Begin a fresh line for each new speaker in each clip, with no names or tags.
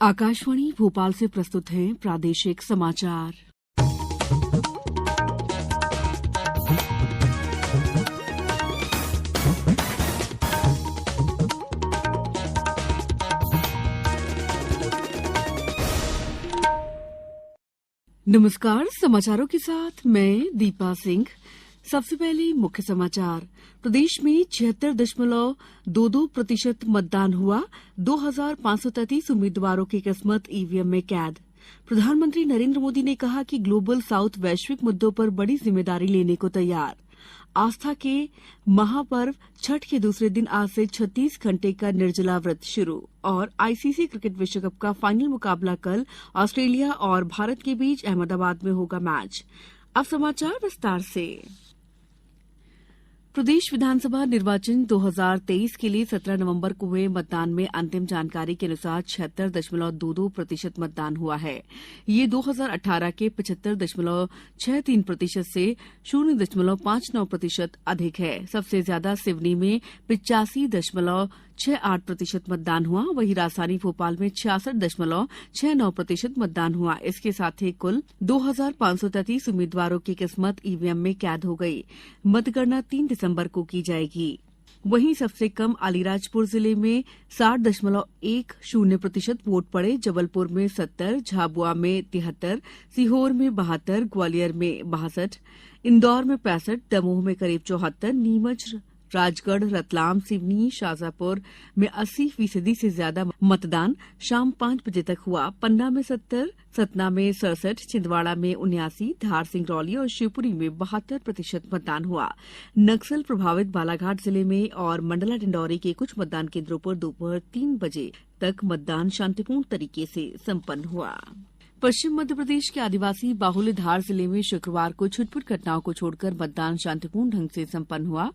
आकाशवाणी भोपाल से प्रस्तुत हैं प्रादेशिक समाचार। नमस्कार, समाचारों के साथ मैं दीपा सिंह। सबसे पहले मुख्य समाचार। प्रदेश में 76.22% मतदान हुआ। 2,533 उम्मीदवारों की किस्मत ईवीएम में कैद। प्रधानमंत्री नरेंद्र मोदी ने कहा कि ग्लोबल साउथ वैश्विक मुद्दों पर बड़ी जिम्मेदारी लेने को तैयार। आस्था के महापर्व छठ के दूसरे दिन आज से 36 घंटे का निर्जला व्रत शुरू। और आईसीसी क्रिकेट विश्व कप का फाइनल मुकाबला कल ऑस्ट्रेलिया और भारत के बीच अहमदाबाद में होगा मैच। अब समाचार विस्तार से। प्रदेश विधानसभा निर्वाचन 2023 के लिए 17 नवंबर को हुए मतदान में अंतिम जानकारी के अनुसार 76.22% मतदान हुआ है। ये 2018 के 75.63% से 0.59% अधिक है। सबसे ज्यादा सिवनी में 85.68% मतदान हुआ। वहीं राजधानी भोपाल में 66.69% मतदान हुआ। इसके साथ ही कुल 2,533 उम्मीदवारों की किस्मत ईवीएम में कैद हो गई। मतगणना 3 दिसंबर को की जाएगी। वहीं सबसे कम अलीराजपुर जिले में 60.10% वोट पड़े। जबलपुर में 70, झाबुआ में 73, सीहोर में 72, ग्वालियर में 62, इंदौर में 65, दमोह में करीब 74, नीमच, राजगढ़, रतलाम, सिवनी, शाजापुर में 80% से ज्यादा मतदान शाम 5 बजे तक हुआ। पन्ना में 70, सतना में 67, छिंदवाड़ा में 79, धार, सिंगरौली और शिवपुरी में 72% मतदान हुआ। नक्सल प्रभावित बालाघाट जिले में और मंडला डिंडौरी के कुछ मतदान केंद्रों पर दोपहर 3 बजे तक मतदान शांतिपूर्ण तरीके से संपन्न हुआ। पश्चिम मध्य प्रदेश के आदिवासी बाहुल्य धार जिले में शुक्रवार को छुटपुट घटनाओं को छोड़कर मतदान शांतिपूर्ण ढंग से संपन्न हुआ।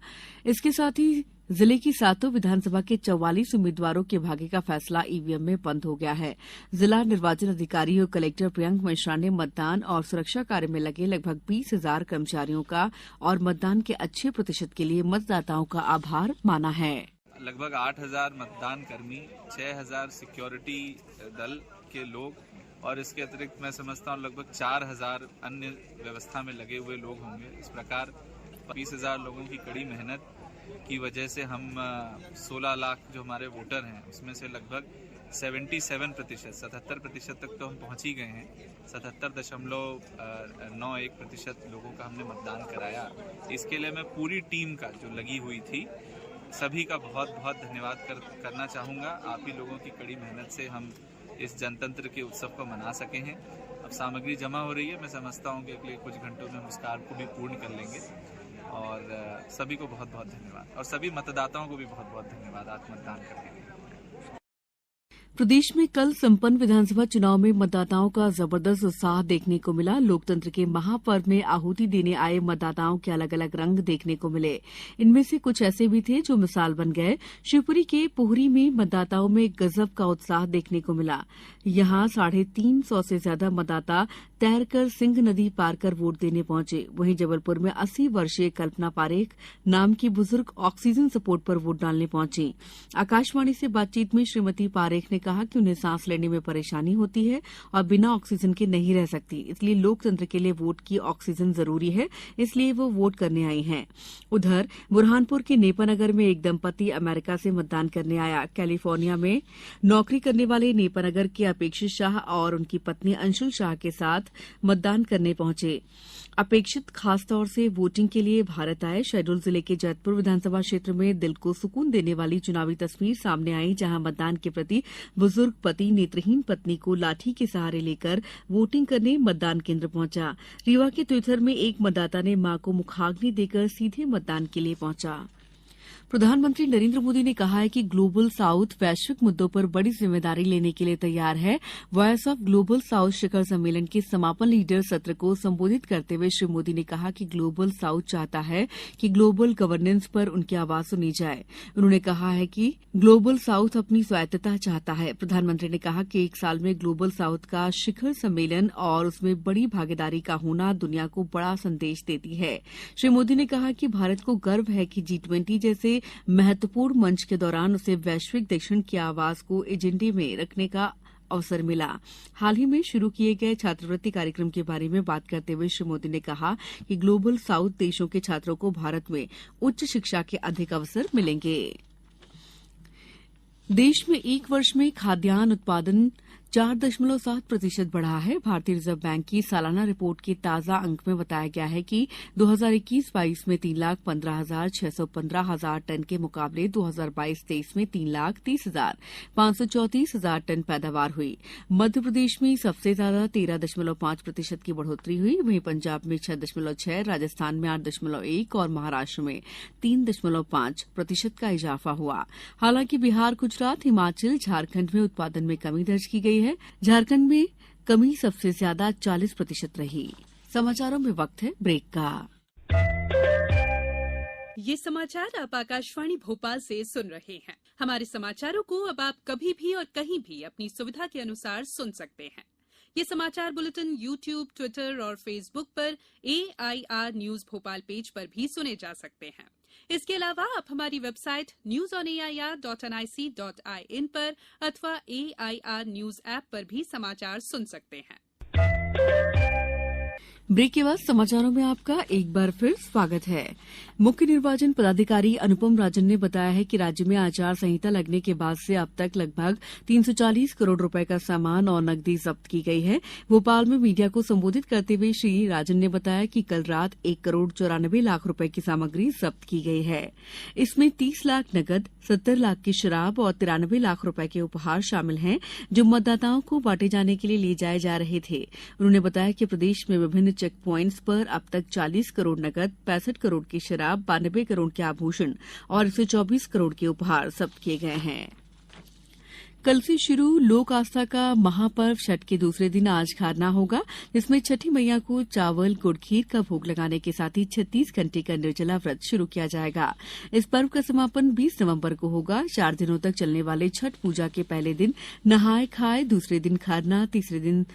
इसके साथ ही जिले की 7 विधानसभा के 44 उम्मीदवारों के भाग्य का फैसला ईवीएम में बंद हो गया है। जिला निर्वाचन अधिकारी और कलेक्टर प्रियंक मिश्रा ने मतदान और सुरक्षा कार्य में लगे लगभग 20,000 कर्मचारियों का और मतदान के अच्छे प्रतिशत के लिए मतदाताओं का आभार माना है।
लगभग 8,000 मतदान कर्मी, 6,000 सिक्योरिटी दल के लोग और इसके अतिरिक्त मैं समझता हूँ लगभग 4,000 अन्य व्यवस्था में लगे हुए लोग होंगे। इस प्रकार 20,000 लोगों की कड़ी मेहनत की वजह से हम 16 लाख जो हमारे वोटर हैं उसमें से लगभग 77% तक तो हम पहुँच ही गए हैं। 77.91% लोगों का हमने मतदान कराया। इसके लिए मैं पूरी टीम का जो लगी हुई थी सभी का बहुत बहुत धन्यवाद करना चाहूँगा। आप ही लोगों की कड़ी मेहनत से हम इस जनतंत्र के उत्सव को मना सके हैं। अब सामग्री जमा हो रही है। मैं समझता हूँ कि अगले कुछ घंटों में हम इस कार्य को भी पूर्ण कर लेंगे। और सभी को बहुत बहुत धन्यवाद और सभी मतदाताओं को भी बहुत बहुत धन्यवाद आज मतदान करने के लिए।
प्रदेश में कल संपन्न विधानसभा चुनाव में मतदाताओं का जबरदस्त उत्साह देखने को मिला। लोकतंत्र के महापर्व में आहुति देने आए मतदाताओं के अलग अलग रंग देखने को मिले। इनमें से कुछ ऐसे भी थे जो मिसाल बन गए। शिवपुरी के पोहरी में मतदाताओं में गजब का उत्साह देखने को मिला। यहां 350 से ज्यादा मतदाता तैरकर सिंह नदी पार कर वोट देने पहुंचे। वहीं जबलपुर में 80 वर्षीय कल्पना पारेख नाम की बुजुर्ग ऑक्सीजन सपोर्ट पर वोट डालने पहुंची। आकाशवाणी से बातचीत में श्रीमती पारेख ने कहा कि उन्हें सांस लेने में परेशानी होती है और बिना ऑक्सीजन के नहीं रह सकती। इसलिए लोकतंत्र के लिए वोट की ऑक्सीजन जरूरी है, इसलिए वो वोट करने आई हैं। उधर बुरहानपुर के नेपानगर में एक दंपति अमेरिका से मतदान करने आया। कैलिफोर्निया में नौकरी करने वाले नेपानगर के अपेक्षित शाह और उनकी पत्नी अंशुल शाह के साथ मतदान करने पहुंचे। अपेक्षित खासतौर से वोटिंग के लिए भारत आए। शहडोल जिले के जैतपुर विधानसभा क्षेत्र में दिल को सुकून देने वाली चुनावी तस्वीर सामने आई, जहां मतदान के प्रति बुजुर्ग पति नेत्रहीन पत्नी को लाठी के सहारे लेकर वोटिंग करने मतदान केंद्र पहुंचा। रीवा के तुइथर में एक मतदाता ने मां को मुखाग्नि देकर सीधे मतदान के लिए पहुंचा। प्रधानमंत्री नरेंद्र मोदी ने कहा है कि ग्लोबल साउथ वैश्विक मुद्दों पर बड़ी जिम्मेदारी लेने के लिए तैयार है। वॉयस ऑफ ग्लोबल साउथ शिखर सम्मेलन के समापन लीडर सत्र को संबोधित करते हुए श्री मोदी ने कहा कि ग्लोबल साउथ चाहता है कि ग्लोबल गवर्नेंस पर उनकी आवाज सुनी जाए। उन्होंने कहा है कि ग्लोबल साउथ अपनी स्वायत्तता चाहता है। प्रधानमंत्री ने कहा कि 1 साल में ग्लोबल साउथ का शिखर सम्मेलन और उसमें बड़ी भागीदारी का होना दुनिया को बड़ा संदेश देती है। श्री मोदी ने कहा कि भारत को गर्व है कि G20 जैसे महत्वपूर्ण मंच के दौरान उसे वैश्विक दक्षिण की आवाज को एजेंडे में रखने का अवसर मिला। हाल ही में शुरू किए गए छात्रवृत्ति कार्यक्रम के बारे में बात करते हुए श्री मोदी ने कहा कि ग्लोबल साउथ देशों के छात्रों को भारत में उच्च शिक्षा के अधिक अवसर मिलेंगे। देश में एक वर्ष में खाद्यान्न उत्पादन 4.7% बढ़ा है। भारतीय रिजर्व बैंक की सालाना रिपोर्ट के ताजा अंक में बताया गया है कि 2021-22 में 3,15,615 टन के मुकाबले 2022-23 में 3,30,534 टन पैदावार हुई। मध्य प्रदेश में सबसे ज्यादा 13.5% की बढ़ोतरी हुई। वहीं पंजाब में 6.6%, राजस्थान में 8.1% और महाराष्ट्र में 3.5% का इजाफा हुआ। हालांकि बिहार, गुजरात, हिमाचल, झारखंड में उत्पादन में कमी दर्ज की गई है। झारखंड में कमी सबसे ज्यादा 40% रही। समाचारों में वक्त है ब्रेक का।
ये समाचार आप आकाशवाणी भोपाल से सुन रहे हैं। हमारे समाचारों को अब आप कभी भी और कहीं भी अपनी सुविधा के अनुसार सुन सकते हैं। ये समाचार बुलेटिन YouTube, ट्विटर और फेसबुक पर AIR न्यूज भोपाल पेज पर भी सुने जा सकते हैं। इसके अलावा आप हमारी वेबसाइट newsonair.nic.in पर अथवा AIR न्यूज ऐप पर भी समाचार सुन सकते हैं।
ब्रेक के बाद समाचारों में आपका एक बार फिर स्वागत है। मुख्य निर्वाचन पदाधिकारी अनुपम राजन ने बताया है कि राज्य में आचार संहिता लगने के बाद से अब तक लगभग 340 करोड़ रुपए का सामान और नकदी जब्त की गई है। भोपाल में मीडिया को संबोधित करते हुए श्री राजन ने बताया कि कल रात 1,94,00,000 रुपए की सामग्री जब्त की गई है। इसमें 30 लाख नकद, 70 लाख की शराब और 93 लाख रुपए के उपहार शामिल हैं, जो मतदाताओं को बांटे जाने के लिए ले जाए जा रहे थे। उन्होंने बताया कि प्रदेश में विभिन्न चेक प्वाइंट्स पर अब तक 40 करोड़ नकद, 65 करोड़ की शराब, 92 करोड़ के आभूषण और 124 करोड़ के उपहार जब्त किए गए हैं। कल से शुरू लोक आस्था का महापर्व छठ के दूसरे दिन आज खरना होगा, जिसमें छठी मैया को चावल गुड़ खीर का भोग लगाने के साथ ही 36 घंटे का निर्जला व्रत शुरू किया जाएगा। इस पर्व का समापन 20 नवंबर को होगा। 4 दिनों तक चलने वाले छठ पूजा के पहले दिन नहाय खाए, दूसरे दिन खरना, तीसरे दिन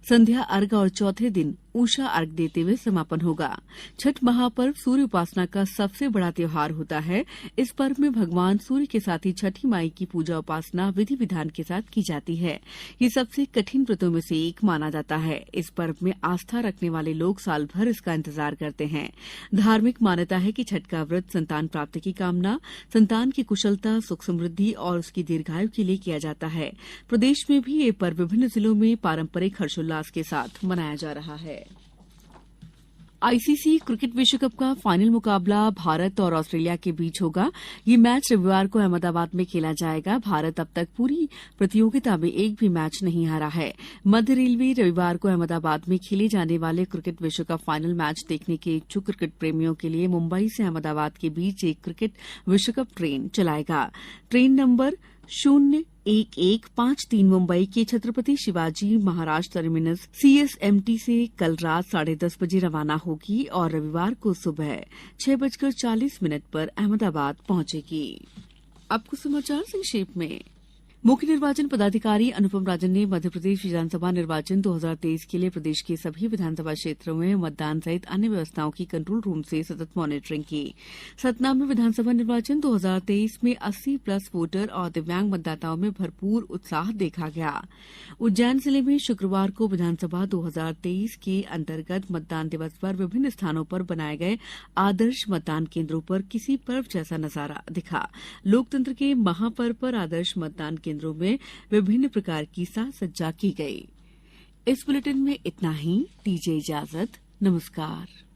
संध्या अर्घ और चौथे दिन उषा अर्घ देते हुए समापन होगा। छठ महापर्व सूर्य उपासना का सबसे बड़ा त्योहार होता है। इस पर्व में भगवान सूर्य के साथ ही छठी माई की पूजा उपासना विधि विधान के साथ की जाती है। ये सबसे कठिन व्रतों में से एक माना जाता है। इस पर्व में आस्था रखने वाले लोग साल भर इसका इंतजार करते हैं। धार्मिक मान्यता है कि छठ का व्रत संतान प्राप्ति की कामना, संतान की कुशलता, सुख समृद्धि और उसकी दीर्घायु के लिए किया जाता है। प्रदेश में भी ये पर्व विभिन्न जिलों में पारंपरिक हर्षोल्लास के साथ मनाया जा रहा है। आईसीसी क्रिकेट विश्व कप का फाइनल मुकाबला भारत और ऑस्ट्रेलिया के बीच होगा। ये मैच रविवार को अहमदाबाद में खेला जाएगा। भारत अब तक पूरी प्रतियोगिता में एक भी मैच नहीं हारा है। मध्य रेलवे रविवार को अहमदाबाद में खेले जाने वाले क्रिकेट विश्व कप फाइनल मैच देखने के इच्छुक क्रिकेट प्रेमियों के लिए मुंबई से अहमदाबाद के बीच एक क्रिकेट विश्व कप ट्रेन चलाएगा। ट्रेन नंबर 01153 मुंबई के छत्रपति शिवाजी महाराज टर्मिनस CSMT से कल रात 10:30 बजे रवाना होगी और रविवार को सुबह 6:40 पर अहमदाबाद पहुंचेगी। अब कुछ समाचार संक्षेप में। मुख्य निर्वाचन पदाधिकारी अनुपम राजन ने मध्यप्रदेश विधानसभा निर्वाचन 2023 के लिए प्रदेश के सभी विधानसभा क्षेत्रों में मतदान सहित अन्य व्यवस्थाओं की कंट्रोल रूम से सतत मॉनिटरिंग की। सतना में विधानसभा निर्वाचन 2023 में 80+ वोटर और दिव्यांग मतदाताओं में भरपूर उत्साह देखा गया। उज्जैन जिले में शुक्रवार को विधानसभा 2023 के अंतर्गत मतदान दिवस पर विभिन्न स्थानों पर बनाए गए आदर्श मतदान केन्द्रों पर किसी पर्व जैसा नजारा दिखा। लोकतंत्र के महापर्व पर आदर्श मतदान केंद्रों में विभिन्न प्रकार की साज सज्जा की गई। इस बुलेटिन में इतना ही। दीजिए इजाजत। नमस्कार।